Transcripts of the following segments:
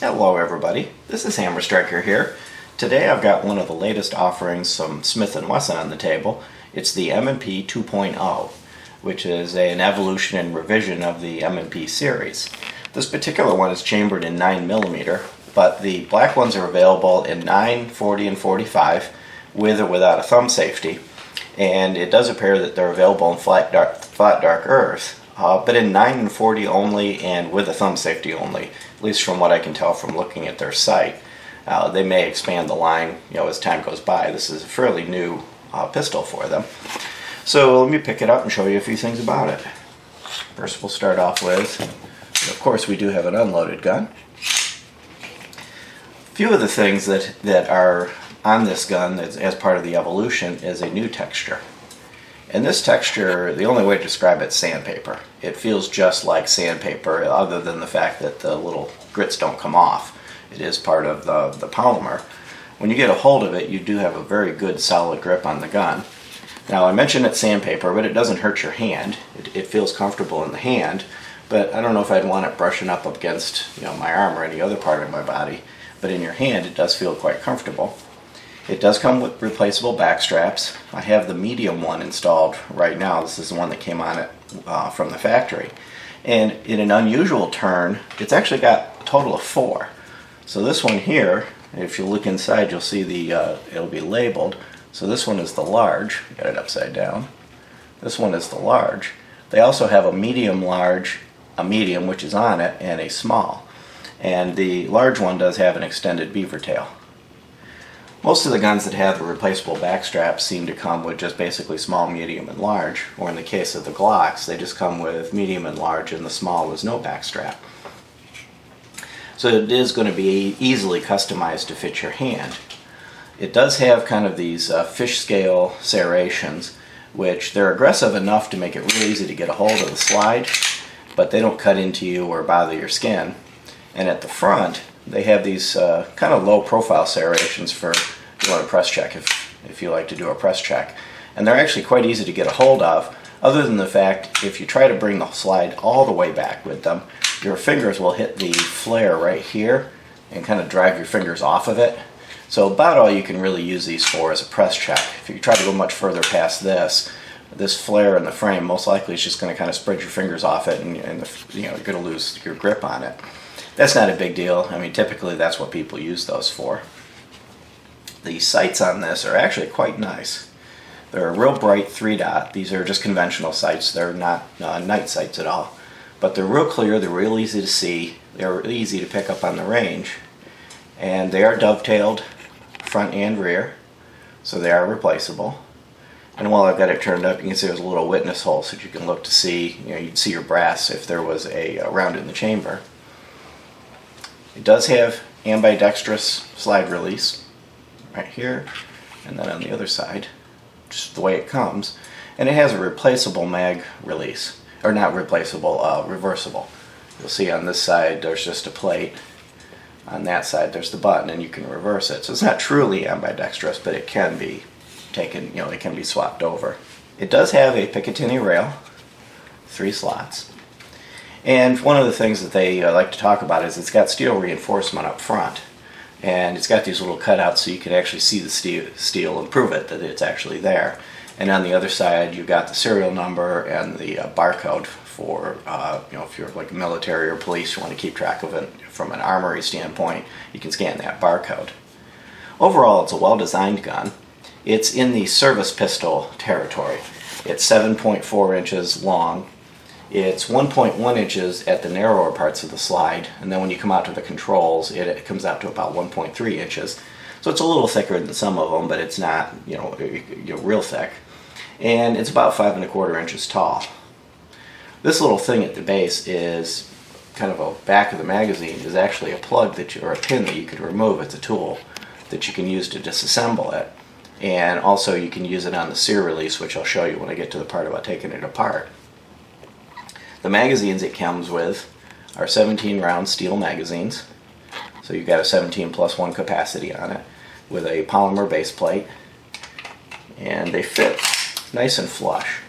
Hello everybody, this is Hammer Striker here. Today I've got one of the latest offerings from Smith Wesson on the table. It's the M&P 2.0, which is an evolution and revision of the M&P series. This particular one is chambered in 9mm, but the black ones are available in 9, 40, and 45 with or without a thumb safety. And it does appear that they're available in flat dark earth. But in 9 and 40 only and with a thumb safety only, at least from what I can tell from looking at their site. They may expand the line as time goes by. This is a fairly new pistol for them. So let me pick it up and show you a few things about it. First we'll start off with, of course we do have an unloaded gun. A few of the things that are on this gun as part of the evolution is a new texture. And this texture, the only way to describe it is sandpaper. It feels just like sandpaper, other than the fact that the little grits don't come off. It is part of the polymer. When you get a hold of it, you do have a very good solid grip on the gun. Now I mentioned it's sandpaper, but it doesn't hurt your hand. It feels comfortable in the hand, but I don't know if I'd want it brushing up against my arm or any other part of my body. But in your hand, it does feel quite comfortable. It does come with replaceable back straps. I have the medium one installed right now. This is the one that came on it from the factory. And in an unusual turn, it's actually got a total of 4. So this one here, if you look inside, you'll see it'll be labeled. So this one is the large. Got it upside down. This one is the large. They also have a medium large, a medium which is on it, and a small. And the large one does have an extended beaver tail. Most of the guns that have the replaceable back straps seem to come with just basically small, medium, and large, or in the case of the Glocks, they just come with medium and large, and the small is no back strap. So it is going to be easily customized to fit your hand. It does have kind of these fish scale serrations, which they're aggressive enough to make it really easy to get a hold of the slide, but they don't cut into you or bother your skin. And at the front, they have these kind of low profile serrations for doing a press check if you like to do a press check. And they're actually quite easy to get a hold of, other than the fact if you try to bring the slide all the way back with them, your fingers will hit the flare right here and kind of drive your fingers off of it. So about all you can really use these for is a press check. If you try to go much further past this flare in the frame most likely is just going to kind of spread your fingers off it, and you're going to lose your grip on it. That's not a big deal. I mean, typically that's what people use those for. The sights on this are actually quite nice. They're a real bright 3-dot. These are just conventional sights. They're not night sights at all. But they're real clear, they're real easy to see, they're really easy to pick up on the range. And they are dovetailed front and rear, so they are replaceable. And while I've got it turned up, you can see there's a little witness hole so that you can look to see, you'd see your brass if there was a round in the chamber. It does have ambidextrous slide release right here, and then on the other side, just the way it comes. And it has a replaceable mag release, or not replaceable, reversible. You'll see on this side there's just a plate. On that side there's the button, and you can reverse it. So it's not truly ambidextrous, but it can be taken, it can be swapped over. It does have a Picatinny rail, 3 slots. And one of the things that they like to talk about is it's got steel reinforcement up front. And it's got these little cutouts so you can actually see the steel and prove it that it's actually there. And on the other side you've got the serial number and the barcode for, if you're like military or police, you want to keep track of it from an armory standpoint, you can scan that barcode. Overall, it's a well-designed gun. It's in the service pistol territory. It's 7.4 inches long. It's 1.1 inches at the narrower parts of the slide, and then when you come out to the controls, it comes out to about 1.3 inches. So it's a little thicker than some of them, but it's not, real thick. And it's about 5 1/4 inches tall. This little thing at the base is kind of a back of the magazine is actually a plug or a pin that you could remove. It's a tool that you can use to disassemble it. And also you can use it on the sear release, which I'll show you when I get to the part about taking it apart. The magazines it comes with are 17 round steel magazines. So you've got a 17+1 capacity on it with a polymer base plate. And they fit nice and flush.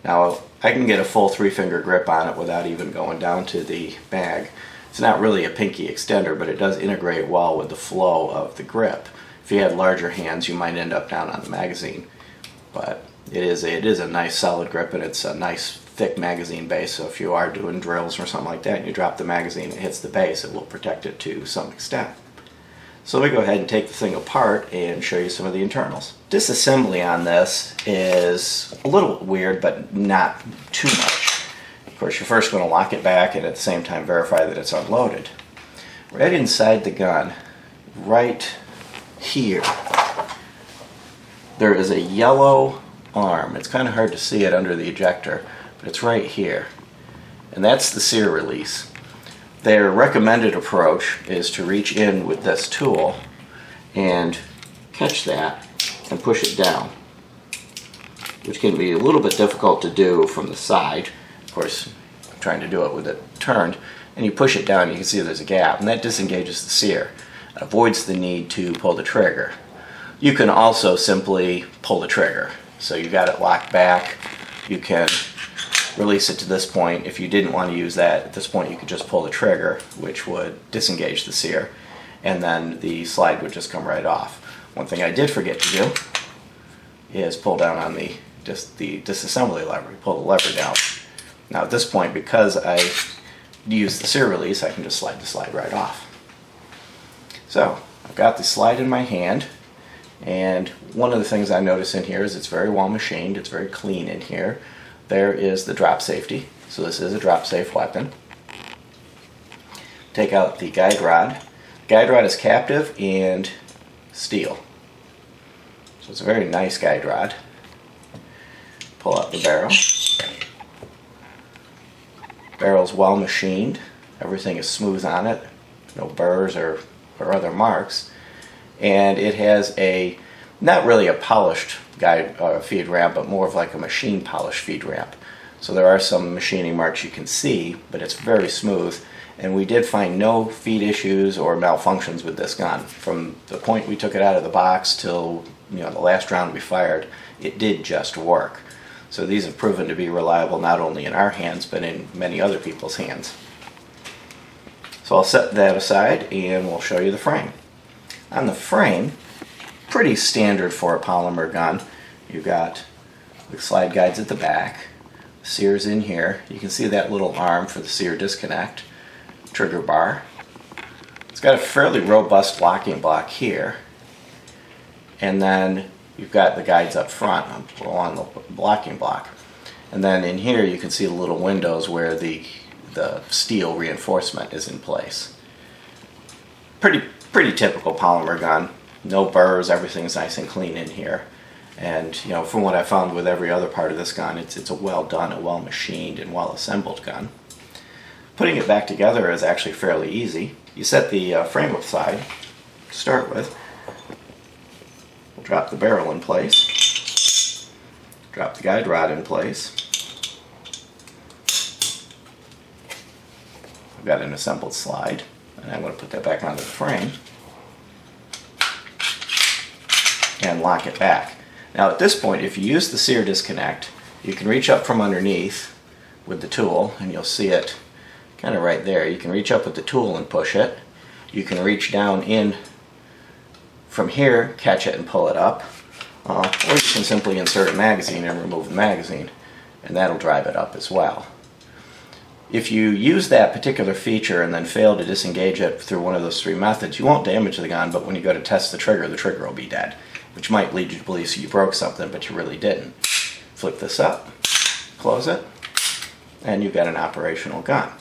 Now I can get a full 3-finger grip on it without even going down to the mag. It's not really a pinky extender, but it does integrate well with the flow of the grip. If you had larger hands, you might end up down on the magazine. But it is a nice solid grip, and it's a nice thick magazine base, so if you are doing drills or something like that and you drop the magazine, it hits the base, it will protect it to some extent. So let me go ahead and take the thing apart and show you some of the internals. Disassembly on this is a little weird, but not too much. Of course, you're first going to lock it back and at the same time verify that it's unloaded. Right inside the gun, right here, there is a yellow arm. It's kind of hard to see it under the ejector, but it's right here. And that's the sear release. Their recommended approach is to reach in with this tool and catch that and push it down, which can be a little bit difficult to do from the side. Of course, I'm trying to do it with it turned, and you push it down, you can see there's a gap, and that disengages the sear. It avoids the need to pull the trigger. You can also simply pull the trigger. So you got it locked back, you can release it to this point. If you didn't want to use that, at this point you could just pull the trigger, which would disengage the sear, and then the slide would just come right off. One thing I did forget to do is pull down on the disassembly lever. You pull the lever down. Now at this point, because I use the sear release, I can just slide the slide right off. So I've got the slide in my hand, and one of the things I notice in here is it's very well machined, it's very clean in here. There is the drop safety, so this is a drop safe weapon. Take out the guide rod. The guide rod is captive and steel, so it's a very nice guide rod. Pull out the barrel. Barrel's well machined, everything is smooth on it, no burrs or other marks, and it has a not really a polished guide feed ramp, but more of like a machine polished feed ramp. So there are some machining marks you can see, but it's very smooth, and we did find no feed issues or malfunctions with this gun. From the point we took it out of the box till the last round we fired, it did just work. So these have proven to be reliable not only in our hands, but in many other people's hands. So I'll set that aside and we'll show you the frame. On the frame, pretty standard for a polymer gun. You've got the slide guides at the back, sears in here. You can see that little arm for the sear disconnect, trigger bar. It's got a fairly robust locking block here, and then you've got the guides up front along the blocking block. And then in here you can see the little windows where the steel reinforcement is in place. Pretty typical polymer gun. No burrs, everything's nice and clean in here. And from what I found with every other part of this gun, it's a well done, a well machined and well assembled gun. Putting it back together is actually fairly easy. You set the frame aside to start with. We'll drop the barrel in place. Drop the guide rod in place. I've got an assembled slide, and I'm going to put that back onto the frame and lock it back. Now at this point, if you use the sear disconnect, you can reach up from underneath with the tool, and you'll see it kind of right there. You can reach up with the tool and push it. You can reach down in from here, catch it and pull it up, or you can simply insert a magazine and remove the magazine, and that'll drive it up as well. If you use that particular feature and then fail to disengage it through one of those three methods, you won't damage the gun, but when you go to test the trigger will be dead, which might lead you to believe you broke something, but you really didn't. Flip this up, close it, and you've got an operational gun.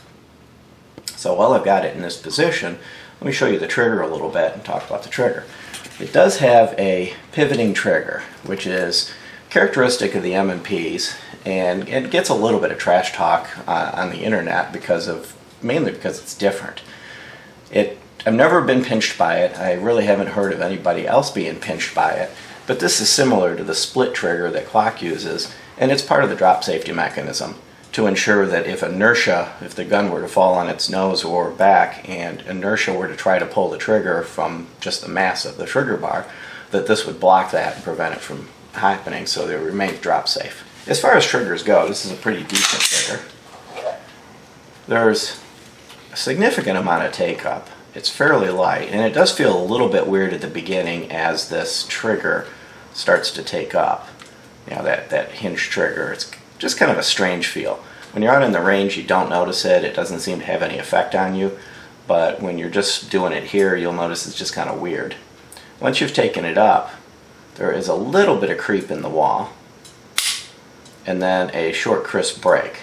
So while I've got it in this position, let me show you the trigger a little bit and talk about the trigger. It does have a pivoting trigger, which is characteristic of the M&Ps, and it gets a little bit of trash talk on the internet mainly because it's different. I've never been pinched by it. I really haven't heard of anybody else being pinched by it, but this is similar to the split trigger that clock uses, and it's part of the drop safety mechanism to ensure that if the gun were to fall on its nose or back and inertia were to try to pull the trigger from just the mass of the trigger bar, that this would block that and prevent it from happening, so it remains drop safe. As far as triggers go, this is a pretty decent trigger. There's a significant amount of take-up. It's fairly light, and it does feel a little bit weird at the beginning as this trigger starts to take up. You know, that hinge trigger, it's just kind of a strange feel. When you're out in the range, you don't notice it. It doesn't seem to have any effect on you. But when you're just doing it here, you'll notice it's just kind of weird. Once you've taken it up, there is a little bit of creep in the wall, and then a short, crisp break.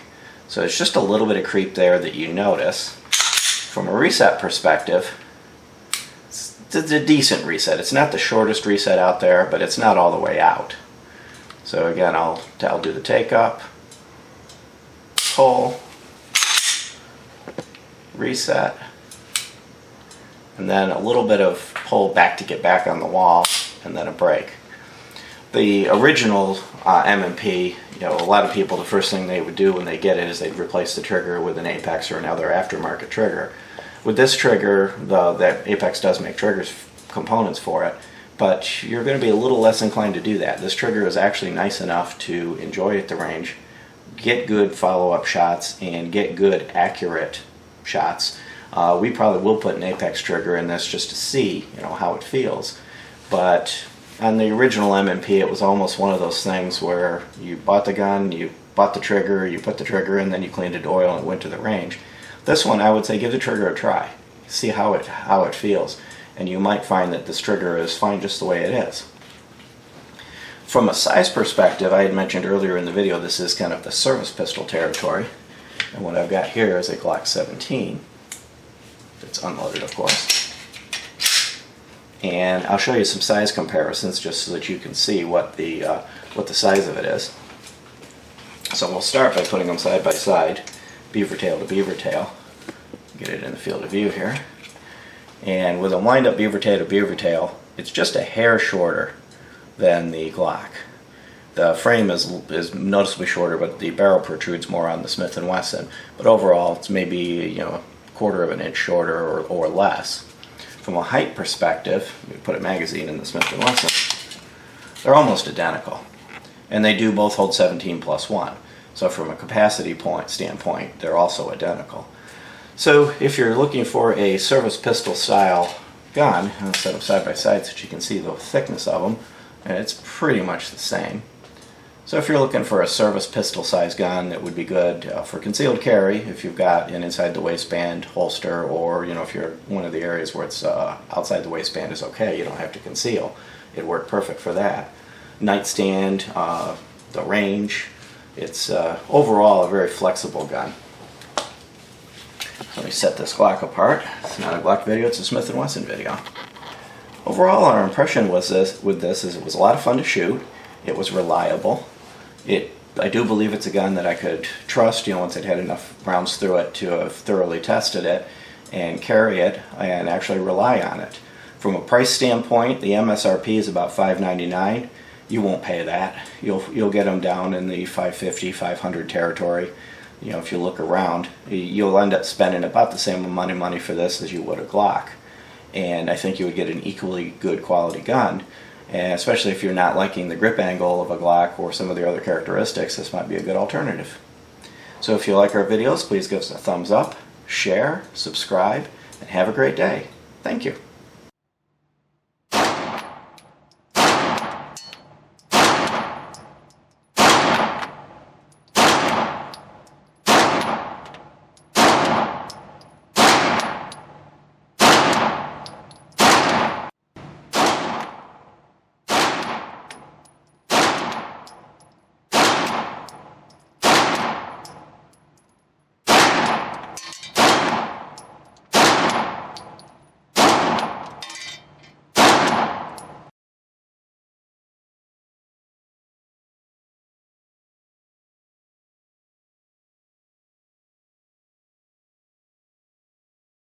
So it's just a little bit of creep there that you notice. From a reset perspective, it's a decent reset. It's not the shortest reset out there, but it's not all the way out. So again, I'll do the take up, pull, reset, and then a little bit of pull back to get back on the wall, and then a break. The original M&P, you know, a lot of people, the first thing they would do when they get it is they'd replace the trigger with an Apex or another aftermarket trigger. With this trigger, that Apex does make triggers components for it, but you're going to be a little less inclined to do that. This trigger is actually nice enough to enjoy at the range, get good follow-up shots, and get good accurate shots. We probably will put an Apex trigger in this just to see, you know, how it feels. But on the original M&P, it was almost one of those things where you bought the gun, you bought the trigger, you put the trigger in, then you cleaned it oil and went to the range. This one, I would say, give the trigger a try. See how it feels, and you might find that this trigger is fine just the way it is. From a size perspective, I had mentioned earlier in the video, this is kind of the service pistol territory. And what I've got here is a Glock 17. It's unloaded, of course. And I'll show you some size comparisons just so that you can see what the size of it is. So we'll start by putting them side by side, beaver tail to beaver tail. Get it in the field of view here. And with a wind-up beaver tail to beaver tail, it's just a hair shorter than the Glock. The frame is noticeably shorter, but the barrel protrudes more on the Smith & Wesson. But overall, it's maybe, you know, a quarter of an inch shorter or less. From a height perspective, we put a magazine in the Smith & Wesson. They're almost identical, and they do both hold 17+1. So from a capacity standpoint, they're also identical. So if you're looking for a service pistol style gun, I'll set them side by side so that you can see the thickness of them, and it's pretty much the same. So if you're looking for a service pistol size gun that would be good for concealed carry, if you've got an inside the waistband holster, or you know, if you're one of the areas where it's outside the waistband is okay, you don't have to conceal, it'd work perfect for that. Nightstand, the range, it's overall a very flexible gun. Let me set this Glock apart. It's not a Glock video, it's a Smith & Wesson video. Overall, our impression with this is it was a lot of fun to shoot. It was reliable. I do believe it's a gun that I could trust, you know, once I'd had enough rounds through it to have thoroughly tested it and carry it and actually rely on it. From a price standpoint, the MSRP is about $599. You won't pay that. You'll get them down in the $550, $500 territory. You know, if you look around, you'll end up spending about the same amount of money for this as you would a Glock. And I think you would get an equally good quality gun. And especially if you're not liking the grip angle of a Glock or some of the other characteristics, this might be a good alternative. So if you like our videos, please give us a thumbs up, share, subscribe, and have a great day. Thank you.